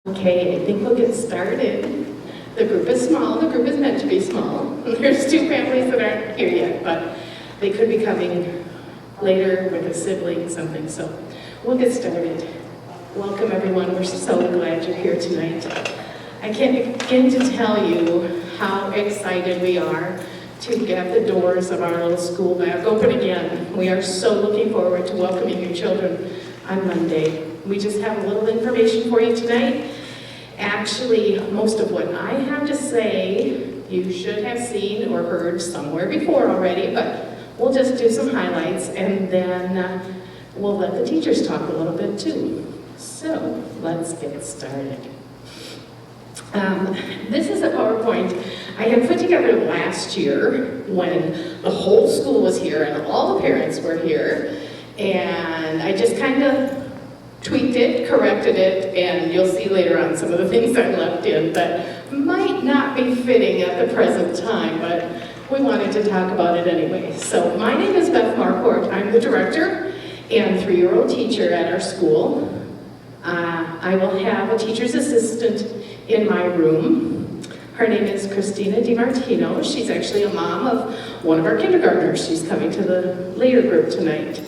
Okay, I think we'll get started. The group is small, the group is meant to be small. There's two families that aren't here yet, but they could be coming later with a sibling, something, so we'll get started. Welcome everyone, we're so glad you're here tonight. I can't begin to tell you how excited we are to get the doors of our little school back open again. We are so looking forward to welcoming your children on Monday. We just have a little information for you tonight. Actually, most of what I have to say, you should have seen or heard somewhere before already, but we'll just do some highlights and then we'll let the teachers talk a little bit too. So, let's get started. This is a PowerPoint I had put together last year when the whole school was here and all the parents were here, and I just kind of tweaked it, corrected it, and you'll see later on some of the things I left in that might not be fitting at the present time, but we wanted to talk about it anyway. So my name is Beth Marquardt. I'm the director and 3-year-old teacher at our school. I will have a teacher's assistant in my room. Her name is Christina DiMartino. She's actually a mom of one of our kindergartners. She's coming to the later group tonight.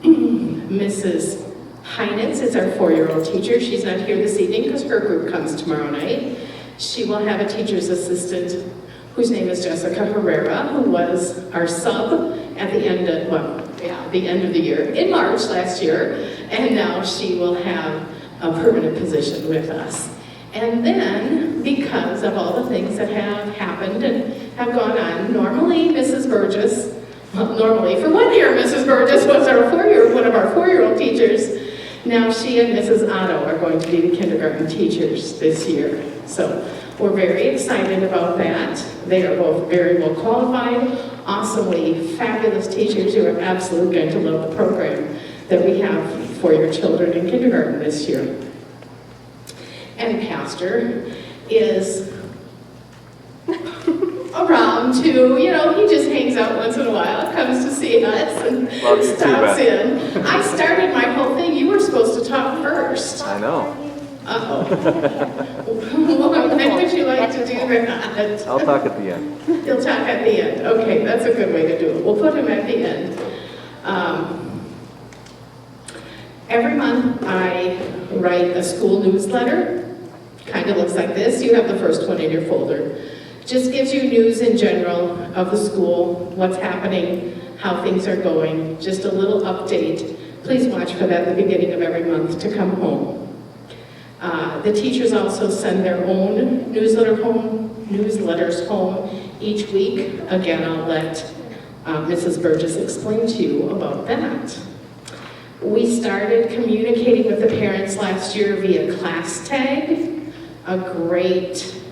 Mrs. Heinitz is our 4-year-old teacher. She's not here this evening because her group comes tomorrow night. She will have a teacher's assistant whose name is Jessica Herrera, who was our sub at the end of, the end of the year, in March last year, and now she will have a permanent position with us. And then, because of all the things that have happened and have gone on, normally Mrs. Burgess, normally for 1 year, Mrs. Burgess was one of our 4-year-old teachers. Now she and Mrs. Otto are going to be the kindergarten teachers this year. So we're very excited about that. They are both very well qualified, awesomely fabulous teachers who are absolutely going to love the program that we have for your children in kindergarten this year. And Pastor is around too, he just hangs out once in a while, comes to see us and stops in. I started my whole thing. You were supposed to talk first. I know. Uh-oh. Well, when would you like to do that? I'll talk at the end. He'll talk at the end. Okay, that's a good way to do it. We'll put him at the end. Every month I write a school newsletter. Kind of looks like this. You have the first one in your folder. Just gives you news in general of the school, what's happening, how things are going, just a little update. Please watch for that at the beginning of every month to come home. The teachers also send their own newsletters home each week. Again, I'll let Mrs. Burgess explain to you about that. We started communicating with the parents last year via class tag, a great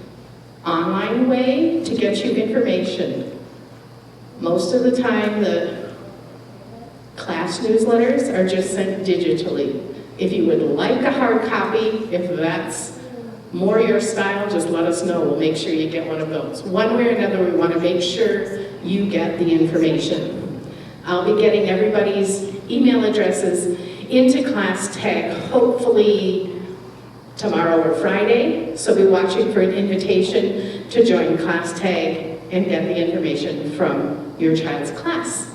online way to get you information. Most of the time, the class newsletters are just sent digitally. If you would like a hard copy, if that's more your style, just let us know. We'll make sure you get one of those. One way or another, we want to make sure you get the information. I'll be getting everybody's email addresses into class tag, hopefully tomorrow or Friday, so be watching for an invitation to join class tag and get the information from your child's class.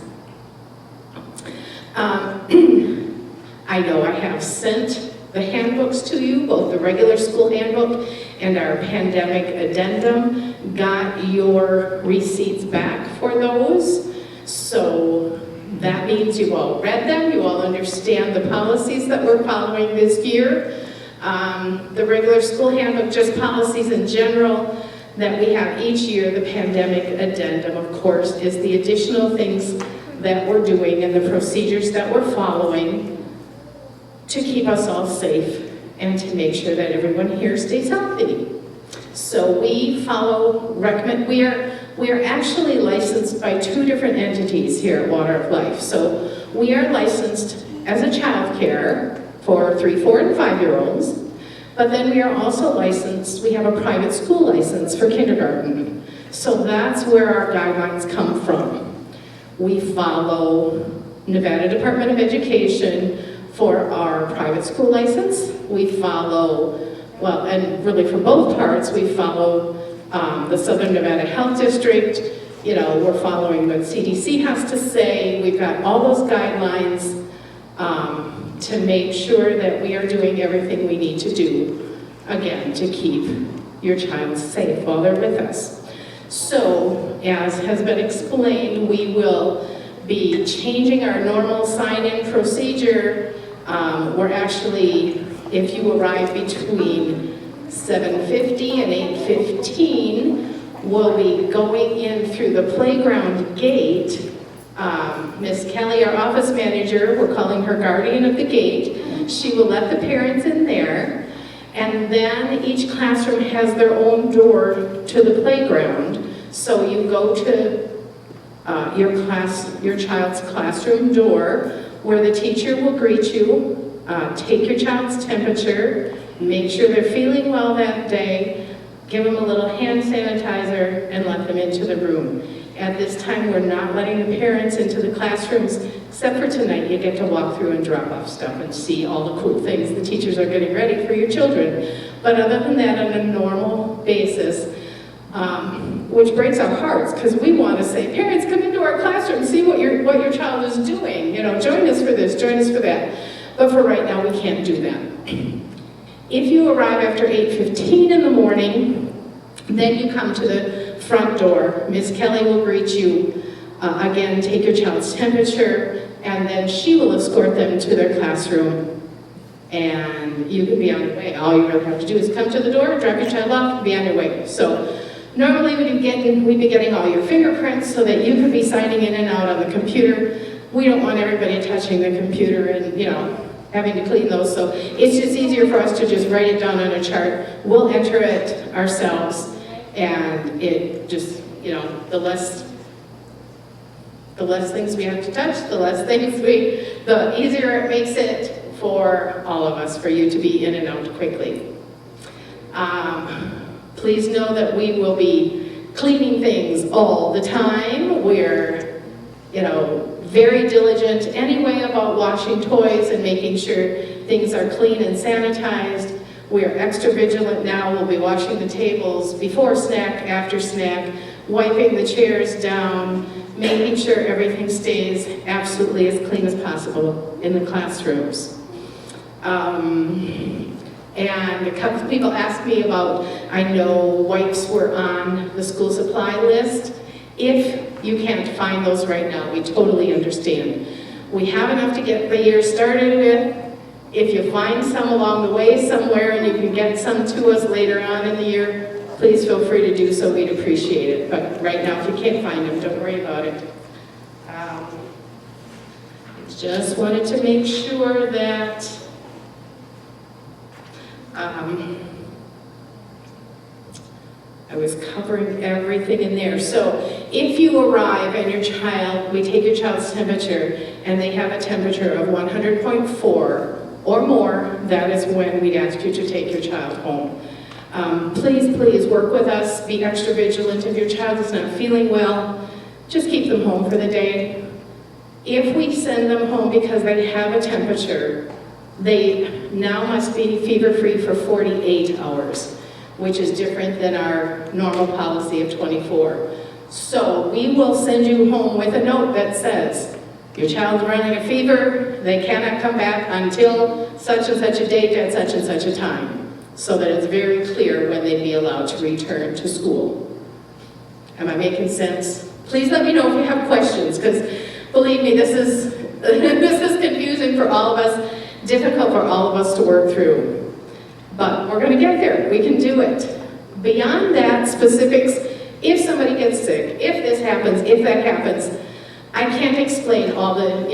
I know I have sent the handbooks to you, both the regular school handbook and our pandemic addendum. Got your receipts back for those, so that means you all read them, you all understand the policies that we're following this year. The regular school handbook, just policies in general that we have each year. The pandemic addendum, of course, is the additional things that we're doing and the procedures that we're following to keep us all safe and to make sure that everyone here stays healthy. So we we are actually licensed by 2 different entities here at Water of Life. So we are licensed as a child care for 3, 4, and 5-year-olds, but then we are also licensed, we have a private school license for kindergarten. So that's where our guidelines come from. We follow Nevada Department of Education for our private school license, we follow, well, and really for both parts, we follow the Southern Nevada Health District. You know, we're following what CDC has to say. We've got all those guidelines to make sure that we are doing everything we need to do, again, to keep your child safe while they're with us. So, as has been explained, we will be changing our normal sign-in procedure. We're actually, if you arrive between 7:50 and 8:15, we'll be going in through the playground gate. Miss Kelly, our office manager, we're calling her guardian of the gate. She will let the parents in there, and then each classroom has their own door to the playground. So you go to your child's classroom door, where the teacher will greet you, take your child's temperature, make sure they're feeling well that day, give them a little hand sanitizer, and let them into the room. At this time, we're not letting the parents into the classrooms, except for tonight. You get to walk through and drop off stuff and see all the cool things the teachers are getting ready for your children. But other than that, on a normal basis, which breaks our hearts, because we want to say, parents, come into our classroom, see what your child is doing. You know, join us for this, join us for that. But for right now, we can't do that. If you arrive after 8:15 in the morning, then you come to the front door. Miss Kelly will greet you, again, take your child's temperature, and then she will escort them to their classroom, and you can be on your way. All you really have to do is come to the door, drop your child off, and be on your way. So normally we'd be getting all your fingerprints so that you could be signing in and out on the computer. We don't want everybody touching the computer and, you know, having to clean those, so it's just easier for us to just write it down on a chart. We'll enter it ourselves, and it just, you know, the less things we have to touch, the easier it makes it for all of us, for you to be in and out quickly. Please know that we will be cleaning things all the time. We're, you know, very diligent anyway about washing toys and making sure things are clean and sanitized. We are extra vigilant now. We'll be washing the tables before snack, after snack, wiping the chairs down, making sure everything stays absolutely as clean as possible in the classrooms. And a couple of people asked me about, I know wipes were on the school supply list. If you can't find those right now, we totally understand. We have enough to get the year started with. If you find some along the way somewhere and you can get some to us later on in the year, please feel free to do so. We'd appreciate it. But right now, if you can't find them, don't worry about it. Just wanted to make sure that I was covering everything in there. So if you arrive and we take your child's temperature and they have a temperature of 100.4 or more, that is when we'd ask you to take your child home. Please work with us. Be extra vigilant. If your child is not feeling well, just keep them home for the day. If we send them home because they have a temperature, they now must be fever-free for 48 hours, which is different than our normal policy of 24. So we will send you home with a note that says, your child's running a fever, they cannot come back until such and such a date at such and such a time, so that it's very clear when they'd be allowed to return to school. Am I making sense? Please let me know if you have questions, because believe me, this is confusing for all of us, difficult for all of us to work through. But we're going to get there. We can do it. Beyond that, specifics, if somebody gets sick, if this happens, if that happens, I can't explain all the,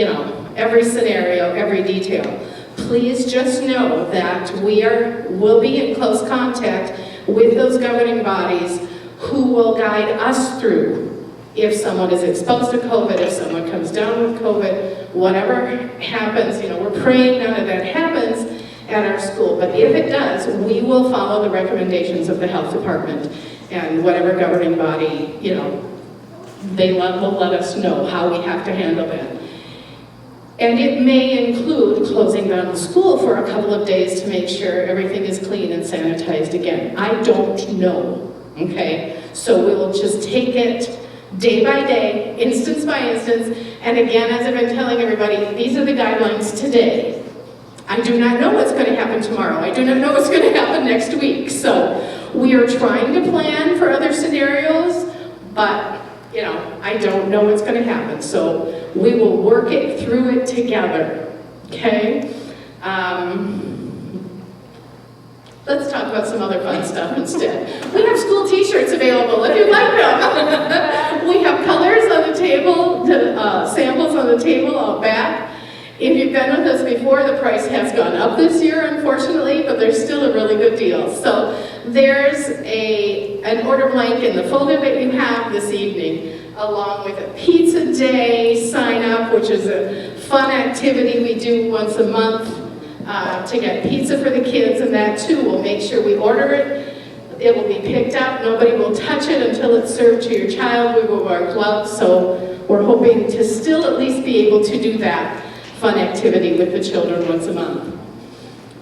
every scenario, every detail. Please just know that we'll be in close contact with those governing bodies who will guide us through if someone is exposed to COVID, if someone comes down with COVID, whatever happens, we're praying none of that happens at our school, but if it does, we will follow the recommendations of the health department and whatever governing body, they will let us know how we have to handle that. And it may include closing down the school for a couple of days to make sure everything is clean and sanitized again. I don't know, okay? So we'll just take it day by day, instance by instance, and again, as I've been telling everybody, these are the guidelines today. I do not know what's going to happen tomorrow. I do not know what's going to happen next week. So we are trying to plan for other scenarios, but you know, I don't know what's going to happen. So we will work it through it together, okay? Let's talk about some other fun stuff instead. We have school t-shirts available if you'd like them. We have colors on the table, samples on the table out back. If you've been with us before, the price has gone up this year, unfortunately, but there's still a really good deal. So there's an order blank in the folder that you have this evening, along with a pizza day sign up, which is a fun activity we do once a month to get pizza for the kids, and that too, we'll make sure we order it. It will be picked up. Nobody will touch it until it's served to your child. We will wear gloves, so we're hoping to still at least be able to do that fun activity with the children once a month.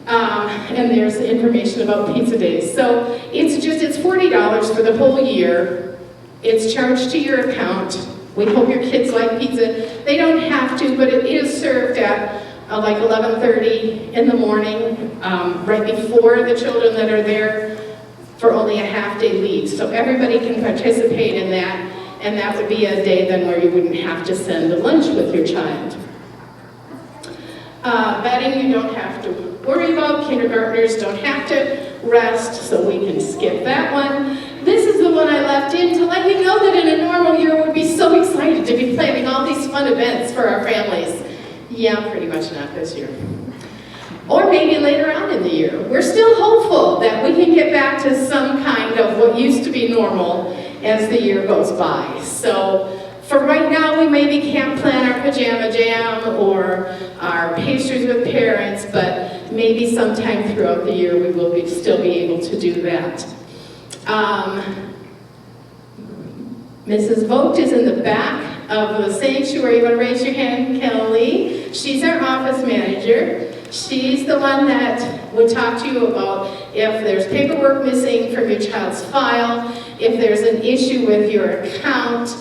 And there's information about pizza days. So it's $40 for the whole year. It's charged to your account. We hope your kids like pizza. They don't have to, but it is served at like 11:30 in the morning, right before the children that are there for only a half-day leave. So everybody can participate in that, and that would be a day then where you wouldn't have to send a lunch with your child. Bedding you don't have to worry about. Kindergartners don't have to rest, so we can skip that one. This is the one I left in to let you know that in a normal year we'd be so excited to be planning all these fun events for our families. Yeah, pretty much not this year. Or maybe later on in the year. We're still hopeful that we can get back to some kind of what used to be normal as the year goes by. So for right now, we maybe can't plan our pajama jam or our pastries with parents, but maybe sometime throughout the year we will still be able to do that. Mrs. Vogt is in the back of the sanctuary. You want to raise your hand, Kelly? She's our office manager. She's the one that would talk to you about if there's paperwork missing from your child's file, if there's an issue with your account.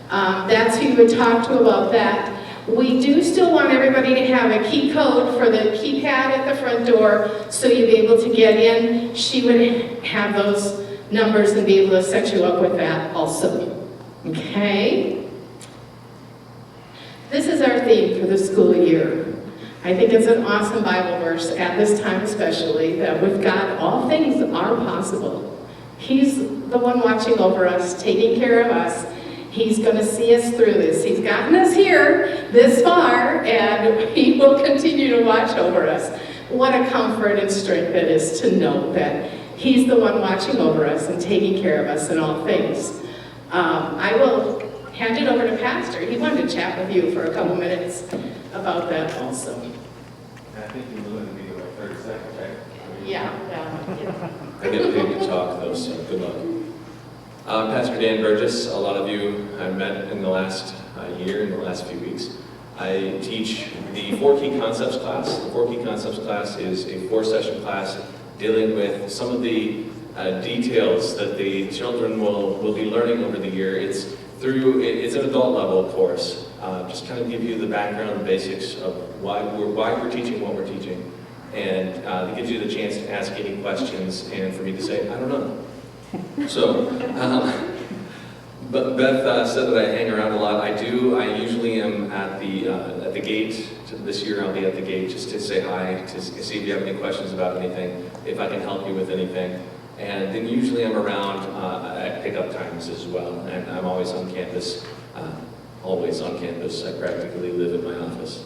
That's who you would talk to about that. We do still want everybody to have a key code for the keypad at the front door so you'd be able to get in. She would have those numbers and be able to set you up with that also. Okay? This is our theme for the school year. I think it's an awesome Bible verse at this time especially, that with God all things are possible. He's the one watching over us, taking care of us. He's going to see us through this. He's gotten us here this far, and he will continue to watch over us. What a comfort and strength it is to know that he's the one watching over us and taking care of us in all things. I will hand it over to Pastor. He wanted to chat with you for a couple minutes about that also. I think you limited me to like 30 seconds, right? Yeah. I get paid to talk though, so good luck. I'm Pastor Dan Burgess. A lot of you I've met in the last year, in the last few weeks. I teach the 4 Key Concepts class. The 4 Key Concepts class is a 4-session class dealing with some of the details that the children will be learning over the year. It's an adult level course. Just kind of give you the background, the basics of why we're teaching what we're teaching. And it gives you the chance to ask any questions and for me to say, I don't know. So, but Beth said that I hang around a lot. I do. I usually am at the gate. This year I'll be at the gate just to say hi, to see if you have any questions about anything, if I can help you with anything. And then usually I'm around at pickup times as well. And I'm always on campus. I practically live in my office.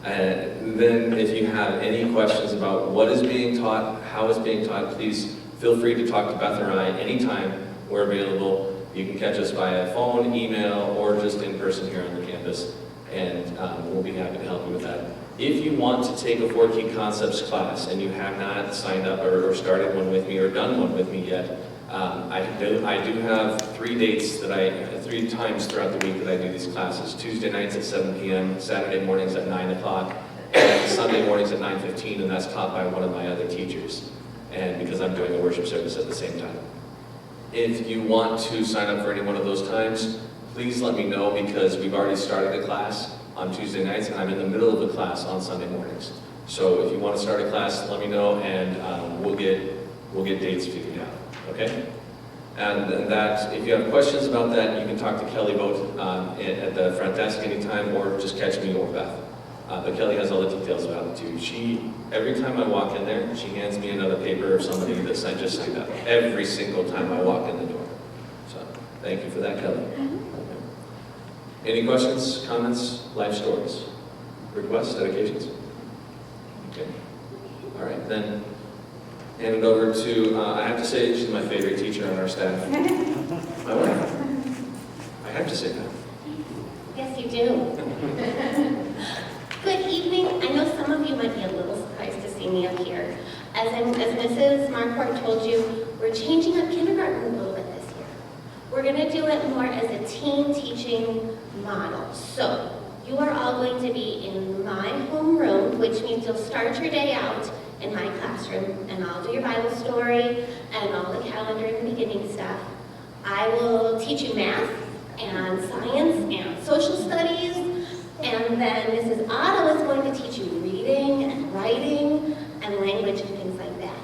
And then if you have any questions about what is being taught, how it's being taught, please feel free to talk to Beth or I anytime. We're available. You can catch us via phone, email, or just in person here on the campus. And we'll be happy to help you with that. If you want to take a 4 Key Concepts class and you have not signed up or started one with me or done one with me yet, I do have 3 dates that 3 times throughout the week that I do these classes. Tuesday nights at 7 p.m., Saturday mornings at 9 o'clock, and Sunday mornings at 9:15, and that's taught by one of my other teachers, and because I'm doing a worship service at the same time. If you want to sign up for any one of those times, please let me know, because we've already started a class on Tuesday nights, and I'm in the middle of the class on Sunday mornings. So if you want to start a class, let me know, and we'll get dates figured out, okay? And that, if you have questions about that, you can talk to Kelly both at the front desk anytime, or just catch me or Beth. But Kelly has all the details about it too. Every time I walk in there, she hands me another paper of somebody that I just signed up. Every single time I walk in the door. So, thank you for that, Kelly. Any questions, comments, life stories, requests, dedications? Okay. All right, then hand it over to, I have to say, she's my favorite teacher on our staff. My wife. I have to say that. Yes, you do. Good evening. I know some of you might be a little surprised to see me up here. As Mrs. Marquardt told you, we're changing up kindergarten a little bit this year. We're going to do it more as a team teaching model. So, you are all going to be in my homeroom, which means you'll start your day out in my classroom, and I'll do your Bible story and all the calendar and beginning stuff. I will teach you math and science and social studies, and then Mrs. Otto is going to teach you reading and writing and language and things like that.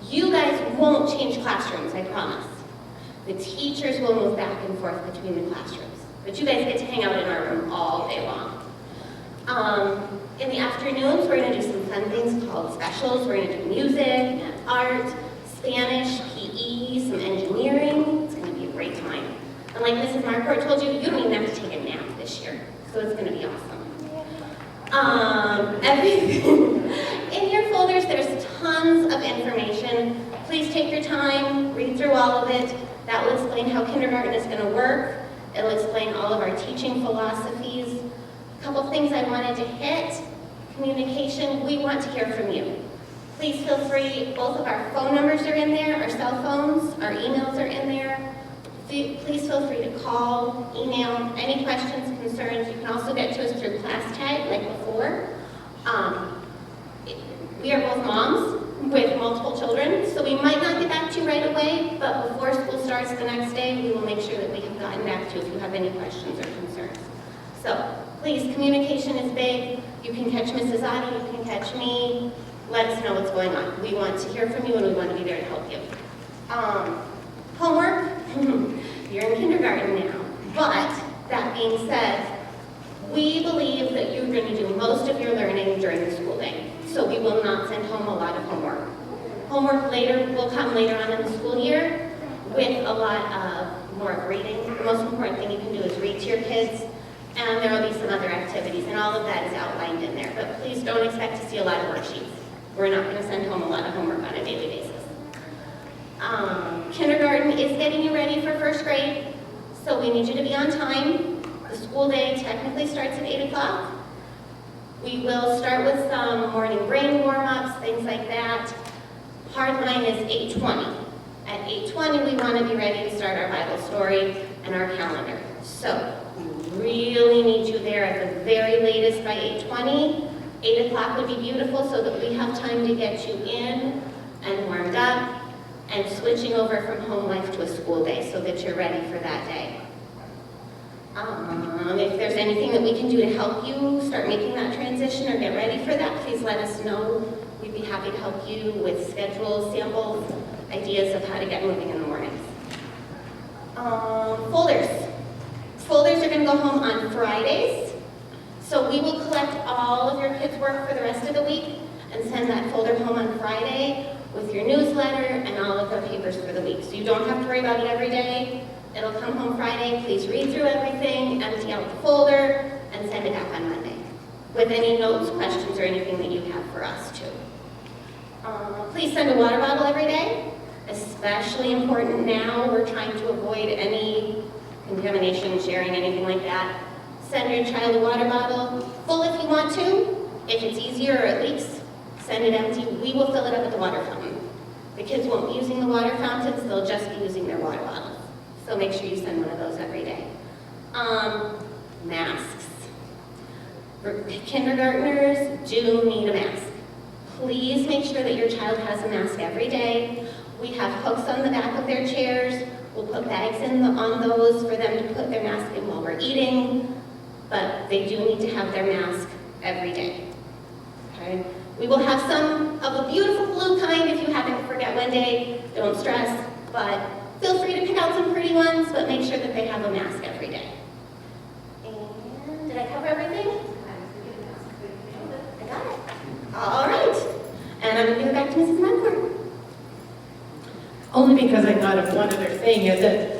You guys won't change classrooms, I promise. The teachers will move back and forth between the classrooms, but you guys get to hang out in our room all day long. In the afternoons, we're going to do some fun things called specials. We're going to do music and art, Spanish, PE, some engineering. It's going to be a great time. And like Mrs. Marquardt told you, you don't even have to take a nap this year, so it's going to be awesome. In your folders, there's tons of information. Please take your time, read through all of it. That will explain how kindergarten is going to work. It'll explain all of our teaching philosophies. A couple things I wanted to hit. Communication, we want to hear from you. Please feel free, both of our phone numbers are in there, our cell phones, our emails are in there. Please feel free to call, email, any questions, concerns. You can also get to us through class tag, like before. We are both moms with multiple children, so we might not get back to you right away, but before school starts the next day, we will make sure that we have gotten back to you if you have any questions or concerns. So, please, communication is big. You can catch Mrs. Otto, you can catch me. Let us know what's going on. We want to hear from you, and we want to be there to help you. Homework, you're in kindergarten now. But, that being said, we believe that you're going to do most of your learning during the school day. So we will not send home a lot of homework. Homework will come later on in the school year with a lot of more of reading. The most important thing you can do is read to your kids, and there will be some other activities, and all of that is outlined in there. But please don't expect to see a lot of worksheets. We're not going to send home a lot of homework on a daily basis. Kindergarten is getting you ready for first grade, so we need you to be on time. The school day technically starts at 8 o'clock. We will start with some morning brain warm-ups, things like that. Hard line is 8:20. At 8:20, we want to be ready to start our Bible story and our calendar. So, we really need you there at the very latest by 8:20. 8 o'clock would be beautiful so that we have time to get you in and warmed up and switching over from home life to a school day so that you're ready for that day. If there's anything that we can do to help you start making that transition or get ready for that, please let us know. We'd be happy to help you with schedules, samples, ideas of how to get moving in the mornings. Folders. Folders are going to go home on Fridays. So we will collect all of your kids' work for the rest of the week and send that folder home on Friday with your newsletter and all of the papers for the week. So you don't have to worry about it every day. It'll come home Friday. Please read through everything, empty out the folder, and send it back on Monday with any notes, questions, or anything that you have for us too. Please send a water bottle every day. Especially important now. We're trying to avoid any contamination, sharing, anything like that. Send your child a water bottle, full if you want to. If it's easier or at least send it empty, we will fill it up at the water fountain. The kids won't be using the water fountains, they'll just be using their water bottles. So make sure you send one of those every day. Masks. Kindergartners do need a mask. Please make sure that your child has a mask every day. We have hooks on the back of their chairs. We'll put bags on those for them to put their mask in while we're eating, but they do need to have their mask every day. Okay? We will have some of the beautiful blue kind if you happen to forget one day. Don't stress, but feel free to pick out some pretty ones, but make sure that they have a mask every day. And did I cover everything? I got it. All right. And I'm going to give it back to Mrs. Marquardt. Only because I thought of one other thing is that,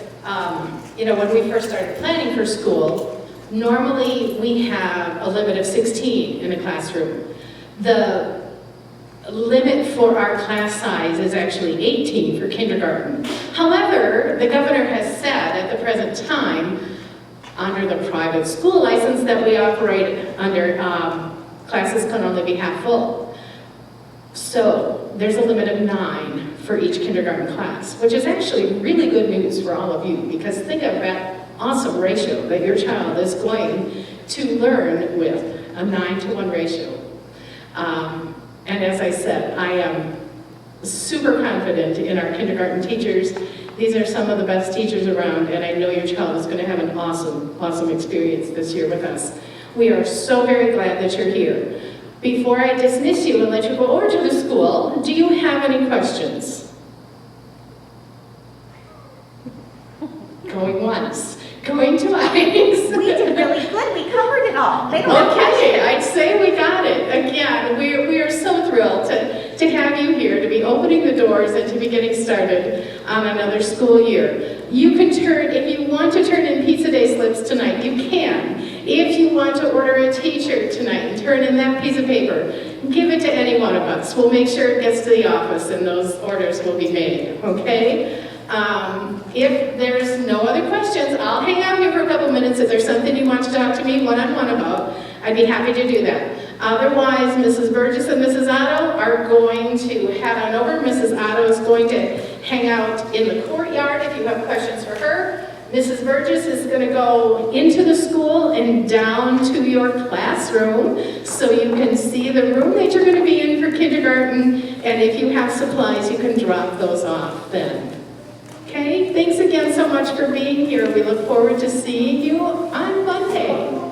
when we first started planning for school, normally we have a limit of 16 in a classroom. The limit for our class size is actually 18 for kindergarten. However, the governor has said at the present time, under the private school license that we operate under, classes can only be half full. So there's a limit of 9 for each kindergarten class, which is actually really good news for all of you, because think of that awesome ratio that your child is going to learn with, a 9-to-1 ratio. And as I said, I am super confident in our kindergarten teachers. These are some of the best teachers around, and I know your child is going to have an awesome, awesome experience this year with us. We are so very glad that you're here. Before I dismiss you and let you go over to the school, do you have any questions? Going once, going twice. We did really good. We covered it all. They don't have Okay, questions. I'd say we got it. Again, we are so thrilled to have you here, to be opening the doors and to be getting started on another school year. You can turn, if you want to turn in pizza day slips tonight, you can. If you want to order a t-shirt tonight and turn in that piece of paper, give it to any one of us. We'll make sure it gets to the office and those orders will be made, okay? If there's no other questions, I'll hang out here for a couple minutes. If there's something you want to talk to me one-on-one about, I'd be happy to do that. Otherwise, Mrs. Burgess and Mrs. Otto are going to head on over. Mrs. Otto is going to hang out in the courtyard if you have questions for her. Mrs. Burgess is going to go into the school and down to your classroom so you can see the room that you're going to be in for kindergarten. And if you have supplies, you can drop those off then. Okay, thanks again so much for being here. We look forward to seeing you on Monday.